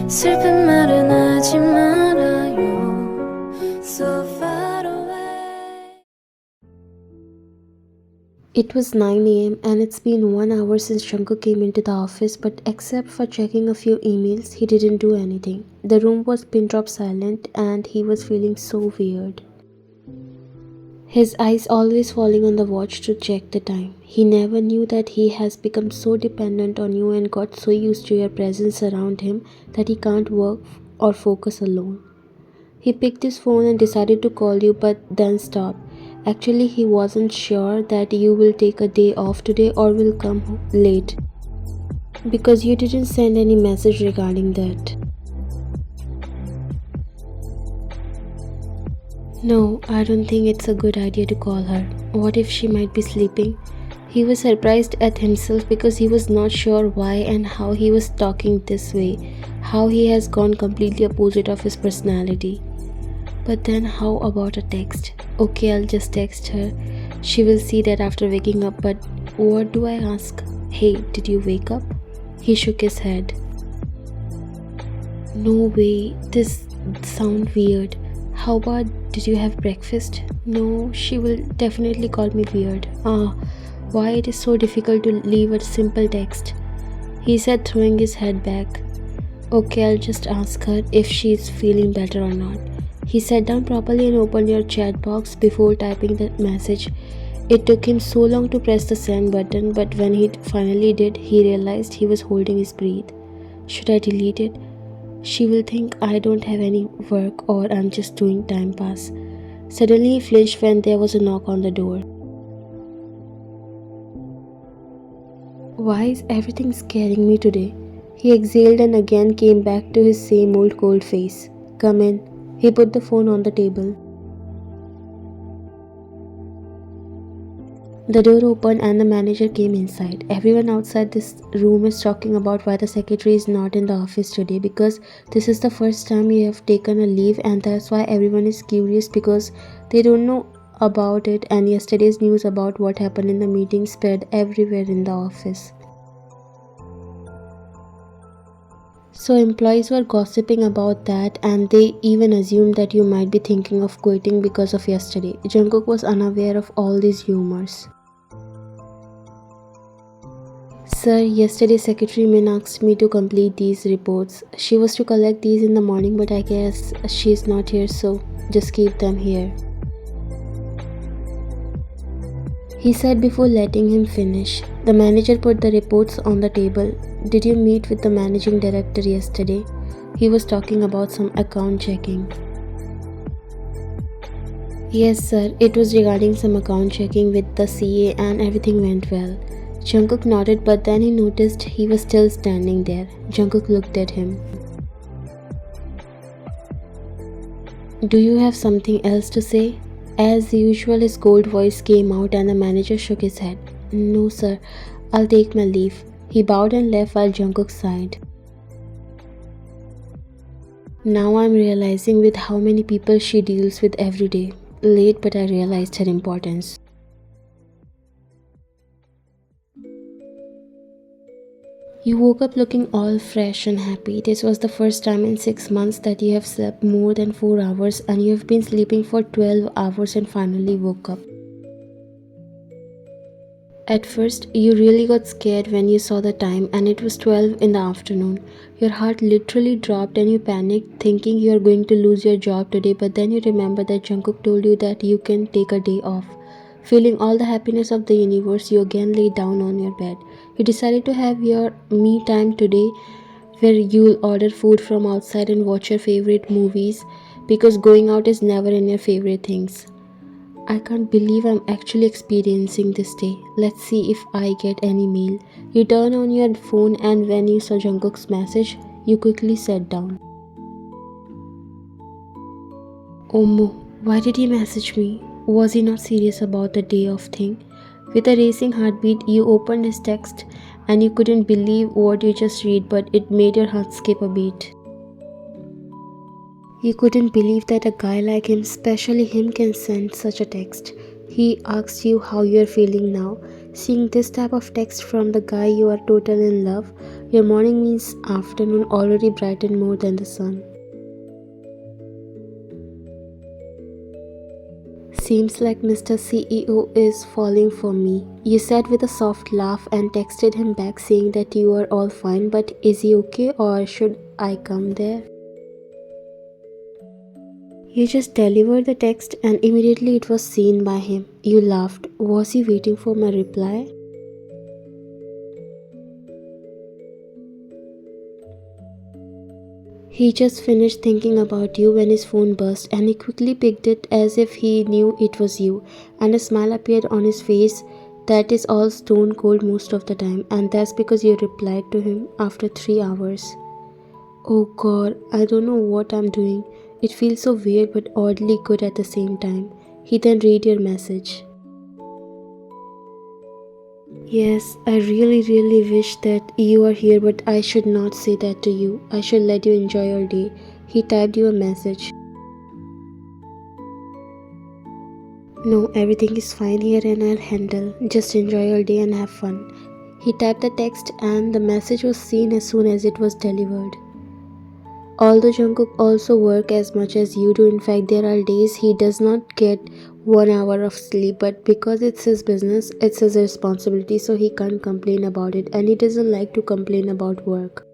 슬픈 말은 하지 말아요. So far away. It was 9 a.m. and it's been 1 hour since Shankar came into the office, but except for checking a few emails, he didn't do anything. The room was pin drop silent and he was feeling so weird. His eyes always falling on the watch to check the time. He never knew that he has become so dependent on you and got so used to your presence around him that he can't work or focus alone. He picked his phone and decided to call you but then stopped. Actually, he wasn't sure that you will take a day off today or will come late because you didn't send any message regarding that. No, I don't think it's a good idea to call her. What if she might be sleeping? He was surprised at himself because he was not sure why and how he was talking this way, how he has gone completely opposite of his personality. But then how about a text? Okay, I'll just text her. She will see that after waking up, but what do I ask? Hey, did you wake up? He shook his head. No way, this sound weird. How about did you have breakfast? No, she will definitely call me weird. Why it is so difficult to leave a simple text? He said, throwing his head back. Okay, I'll just ask her if she is feeling better or not. He sat down properly and opened your chat box before typing the message. It took him so long to press the send button, but when he finally did, he realized he was holding his breath. Should I delete it? She will think I don't have any work or I'm just doing time pass. Suddenly he flinched when there was a knock on the door. Why is everything scaring me today? He exhaled and again came back to his same old cold face. Come in. He put the phone on the table. The door opened and the manager came inside. Everyone outside this room is talking about why the secretary is not in the office today because this is the first time you have taken a leave, and that's why everyone is curious because they don't know about it, and yesterday's news about what happened in the meeting spread everywhere in the office. So employees were gossiping about that, and they even assumed that you might be thinking of quitting because of yesterday. Jungkook was unaware of all these rumors. Sir, yesterday Secretary Min asked me to complete these reports. She was to collect these in the morning, but I guess she's not here, so just keep them here. He said before letting him finish. The manager put the reports on the table. Did you meet with the managing director yesterday? He was talking about some account checking. Yes, sir. It was regarding some account checking with the CA and everything went well. Jungkook nodded, but then he noticed he was still standing there. Jungkook looked at him. Do you have something else to say? As usual, his cold voice came out and the manager shook his head. No, sir. I'll take my leave. He bowed and left while Jungkook sighed. Now I'm realizing with how many people she deals with every day. Late, but I realized her importance. You woke up looking all fresh and happy. This was the first time in 6 months that you have slept more than 4 hours, and you have been sleeping for 12 hours and finally woke up. At first, you really got scared when you saw the time and it was 12 in the afternoon. Your heart literally dropped and you panicked thinking you are going to lose your job today, but then you remember that Jungkook told you that you can take a day off. Feeling all the happiness of the universe, you again lay down on your bed. You decided to have your me time today where you'll order food from outside and watch your favorite movies because going out is never in your favorite things. I can't believe I'm actually experiencing this day. Let's see if I get any mail. You turn on your phone and when you saw Jungkook's message, you quickly sat down. Omo, why did he message me? Was he not serious about the day off thing? With a racing heartbeat, you opened his text and you couldn't believe what you just read, but it made your heart skip a beat. You couldn't believe that a guy like him, especially him, can send such a text. He asked you how you are feeling now. Seeing this type of text from the guy you are totally in love, your morning means afternoon already brightened more than the sun. Seems like Mr. CEO is falling for me. You said with a soft laugh and texted him back saying that you are all fine, but is he okay or should I come there? You just delivered the text and immediately it was seen by him. You laughed. Was he waiting for my reply? He just finished thinking about you when his phone buzzed and he quickly picked it as if he knew it was you, and a smile appeared on his face that is all stone cold most of the time, and that's because you replied to him after 3 hours. Oh god, I don't know what I'm doing. It feels so weird but oddly good at the same time. He then read your message. Yes, I really wish that you are here, but I should not say that to you. I should let you enjoy your day. He typed you a message. No, everything is fine here and I'll handle. Just enjoy your day and have fun. He typed the text and the message was seen as soon as it was delivered. Although Jungkook also work as much as you do, in fact there are days he does not get 1 hour of sleep, but because it's his business, it's his responsibility, so he can't complain about it, and he doesn't like to complain about work.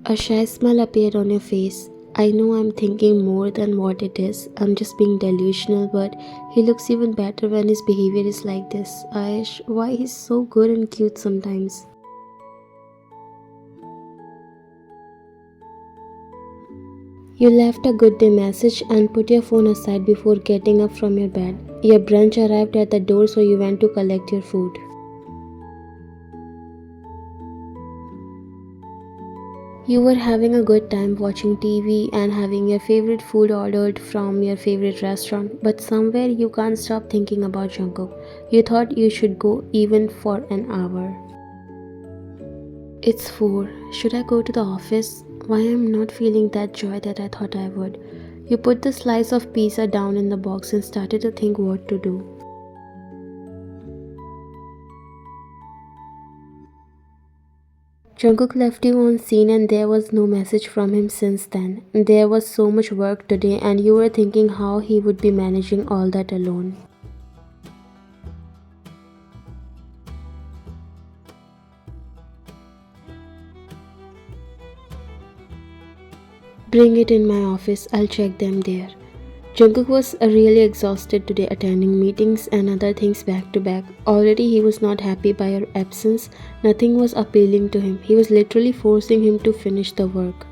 A shy smile appeared on your face. I know I'm thinking more than what it is. I'm just being delusional, but he looks even better when his behavior is like this. Aish, why he's so good and cute sometimes. You left a good day message and put your phone aside before getting up from your bed. Your brunch arrived at the door, so you went to collect your food. You were having a good time watching TV and having your favorite food ordered from your favorite restaurant, but somewhere you can't stop thinking about Jungkook. You thought you should go even for an hour. It's 4. Should I go to the office? Why am not feeling that joy that I thought I would? You put the slice of pizza down in the box and started to think what to do. Jungkook left you on scene and there was no message from him since then. There was so much work today and you were thinking how he would be managing all that alone. Bring it in my office, I'll check them there. Jungkook was really exhausted today attending meetings and other things back to back. Already he was not happy by your absence. Nothing was appealing to him. He was literally forcing him to finish the work.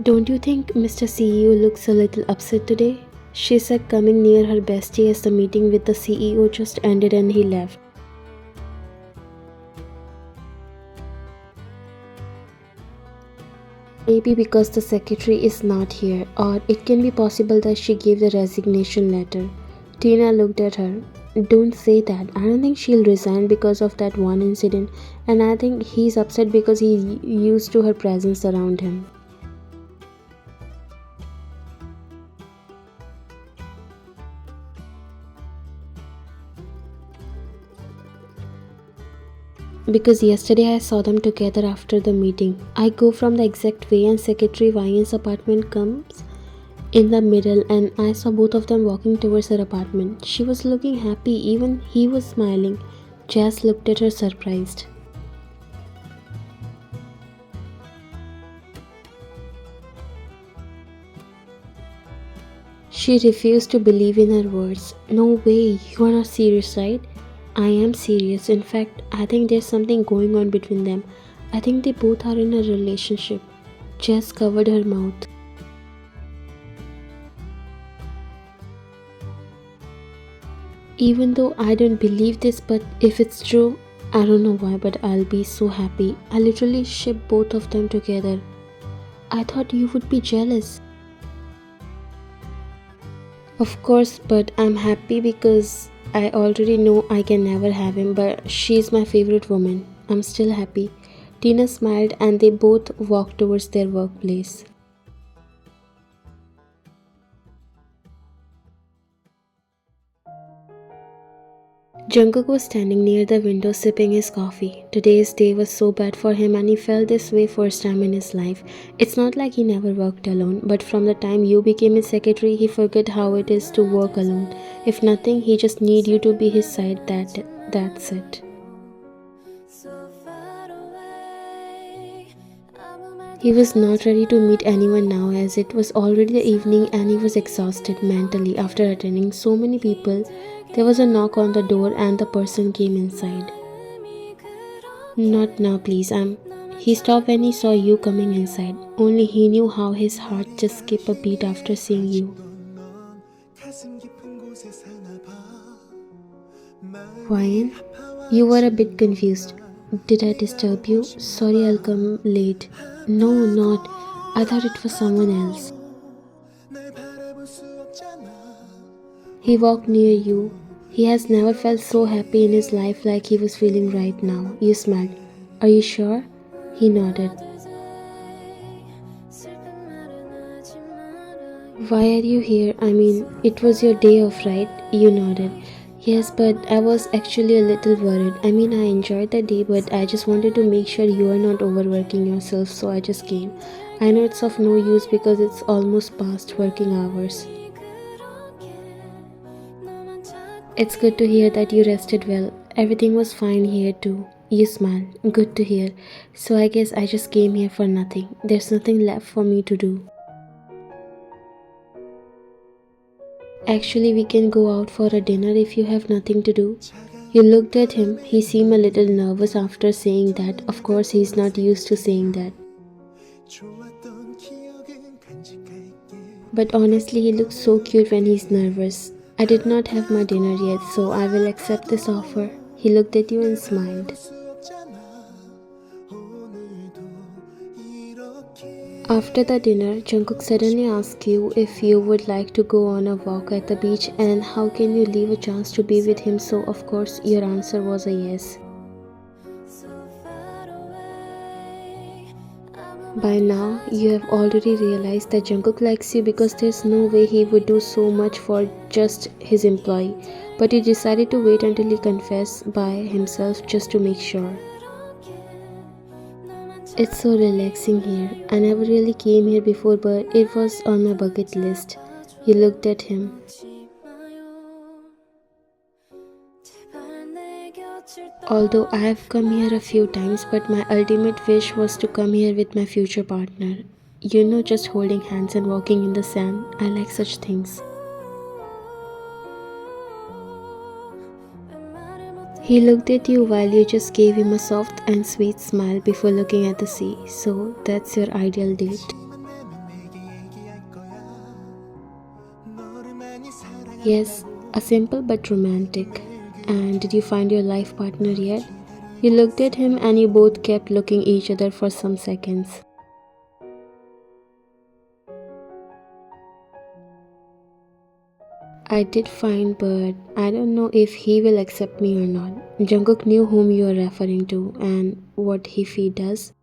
Don't you think Mr. CEO looks a little upset today? She said coming near her bestie as the meeting with the CEO just ended and he left. Maybe because the secretary is not here, or it can be possible that she gave the resignation letter. Tina looked at her. Don't say that. I don't think she'll resign because of that one incident, and I think he's upset because he's used to her presence around him. Because yesterday I saw them together after the meeting. I go from the exact way and Secretary Ryan's apartment comes in the middle and I saw both of them walking towards her apartment. She was looking happy, even he was smiling. Jazz looked at her surprised. She refused to believe in her words. No way, you are not serious, right? I am serious. In fact, I think there's something going on between them. I think they both are in a relationship. Jess covered her mouth. Even though I don't believe this, but if it's true, I don't know why, but I'll be so happy. I literally ship both of them together. I thought you would be jealous. Of course, but I'm happy because I already know I can never have him, but she's my favorite woman. I'm still happy. Tina smiled and they both walked towards their workplace. Jungkook was standing near the window sipping his coffee. Today's day was so bad for him and he felt this way first time in his life. It's not like he never worked alone, but from the time you became his secretary, he forgot how it is to work alone. If nothing, he just need you to be his side. That's it. so far away. He was not ready to meet anyone now as it was already the evening and he was exhausted mentally after attending so many people. There was a knock on the door and the person came inside. Not now, please. He stopped when he saw you coming inside. Only he knew how his heart just skipped a beat after seeing you. Ryan, you were a bit confused. Did I disturb you? Sorry, I'll come late. No, not. I thought it was someone else. He walked near you. He has never felt so happy in his life like he was feeling right now. You smiled. Are you sure? He nodded. Why are you here? I mean, it was your day off, right? You nodded. Yes, but I was actually a little worried. I mean, I enjoyed the day, but I just wanted to make sure you are not overworking yourself, so I just came. I know it's of no use because it's almost past working hours. It's good to hear that you rested well. Everything was fine here too. You smiled. Good to hear. So I guess I just came here for nothing. There's nothing left for me to do. Actually, we can go out for a dinner if you have nothing to do. You looked at him. He seemed a little nervous after saying that. Of course, he's not used to saying that. But honestly, he looks so cute when he's nervous. I did not have my dinner yet, so I will accept this offer. He looked at you and smiled. After the dinner, Jungkook suddenly asked you if you would like to go on a walk at the beach and how can you leave a chance to be with him, so of course your answer was a yes. By now, you have already realized that Jungkook likes you because there's no way he would do so much for just his employee. But you decided to wait until he confessed by himself just to make sure. It's so relaxing here. I never really came here before, but it was on my bucket list. You looked at him. Although I have come here a few times, but my ultimate wish was to come here with my future partner. You know, just holding hands and walking in the sand. I like such things. He looked at you while you just gave him a soft and sweet smile before looking at the sea. So that's your ideal date. Yes, a simple but romantic. And did you find your life partner yet? You looked at him and you both kept looking at each other for some seconds. I did find, but I don't know if he will accept me or not. Jungkook knew whom you are referring to and what if he does.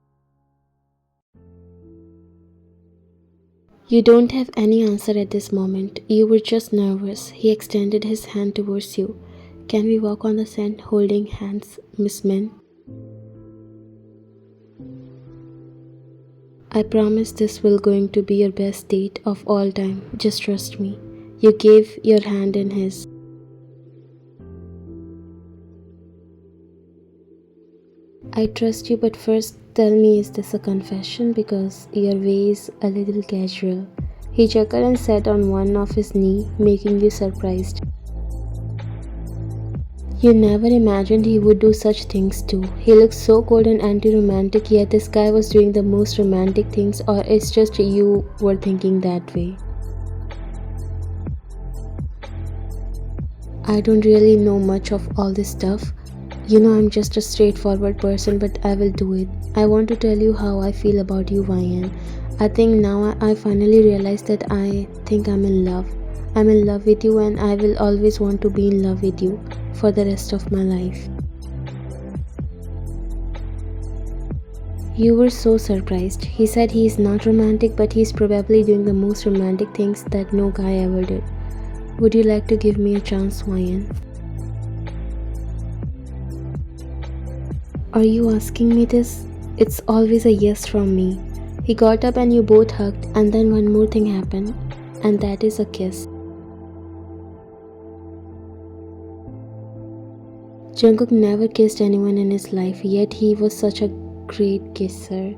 You don't have any answer at this moment. You were just nervous. He extended his hand towards you. Can we walk on the sand holding hands, Miss Min? I promise this will going to be your best date of all time. Just trust me. You gave your hand in his. I trust you, but first tell me, is this a confession? Because your way is a little casual. He chuckled and sat on one of his knee, making you surprised. You never imagined he would do such things too. He looked so cold and anti-romantic, yet this guy was doing the most romantic things, or it's just you were thinking that way. I don't really know much of all this stuff. You know, I'm just a straightforward person, but I will do it. I want to tell you how I feel about you, Vian. I think now I finally realized that I think I'm in love. I'm in love with you and I will always want to be in love with you for the rest of my life. You were so surprised. He said he is not romantic, but he is probably doing the most romantic things that no guy ever did. Would you like to give me a chance, Vian? Are you asking me this? It's always a yes from me. He got up and you both hugged, and then one more thing happened, and that is a kiss. Jungkook never kissed anyone in his life, yet he was such a great kisser.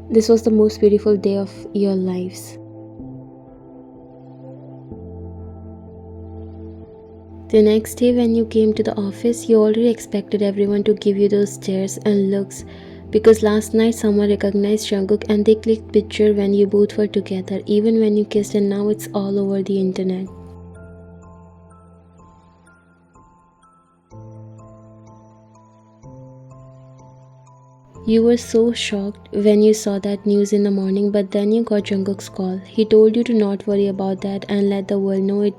This was the most beautiful day of your lives. The next day, when you came to the office, you already expected everyone to give you those stares and looks because last night someone recognized Jungkook and they clicked picture when you both were together, even when you kissed, and now it's all over the internet. You were so shocked when you saw that news in the morning, but then you got Jungkook's call. He told you to not worry about that and let the world know it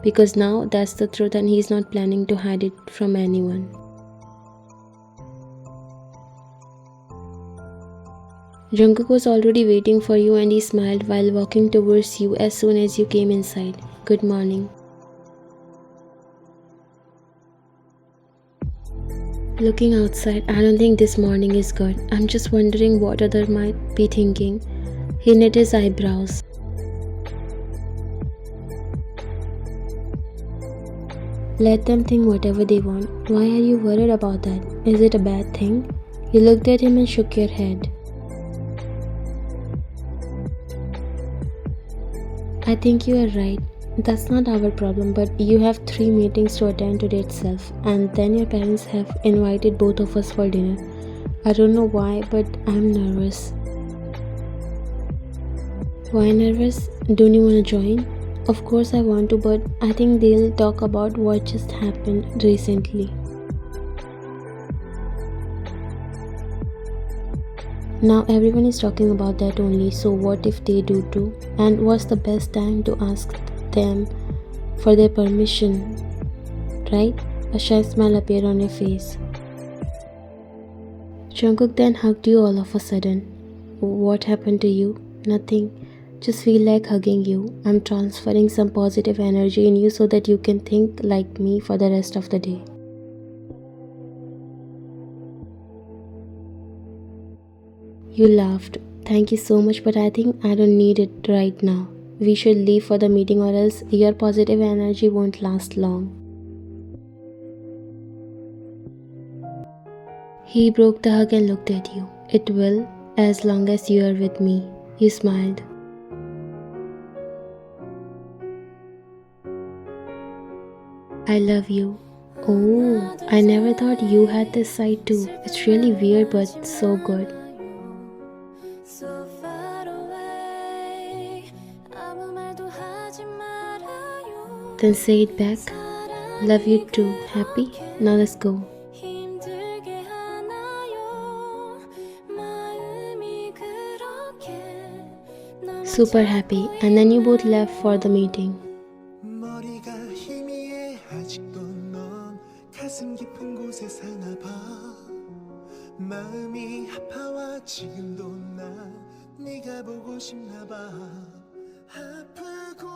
because now that's the truth and he's not planning to hide it from anyone. Jungkook was already waiting for you and he smiled while walking towards you as soon as you came inside. Good morning. Looking outside, I don't think this morning is good. I'm just wondering what other might be thinking. He knit his eyebrows. Let them think whatever they want. Why are you worried about that? Is it a bad thing? You looked at him and shook your head. I think you are right. That's not our problem, but you have 3 meetings to attend today itself, and then your parents have invited both of us for dinner. I don't know why, but I'm nervous. Why nervous? Don't you want to join? Of course I want to, but I think they'll talk about what just happened recently. Now everyone is talking about that only, so what if they do too? And what's the best time to ask them for their permission, right? A shy smile appeared on your face. Jungkook then hugged you all of a sudden. What happened to you? Nothing. Just feel like hugging you. I'm transferring some positive energy in you so that you can think like me for the rest of the day. You laughed. Thank you so much, but I think I don't need it right now. We should leave for the meeting or else your positive energy won't last long. He broke the hug and looked at you. It will, as long as you are with me. You smiled. I love you. Oh, I never thought you had this side too. It's really weird but so good. So far away. 아무 말도 하지 말아요. Then say it back. Love you too. Happy? Now let's go. 힘들게 하나요? 마음이 그렇게 Super happy. And then you both left for the meeting. 머리가 희미해 아직도 넌 가슴 깊은 곳에 사나 봐 마음이 아파와 지금도 난 네가 보고 싶나 봐 아프고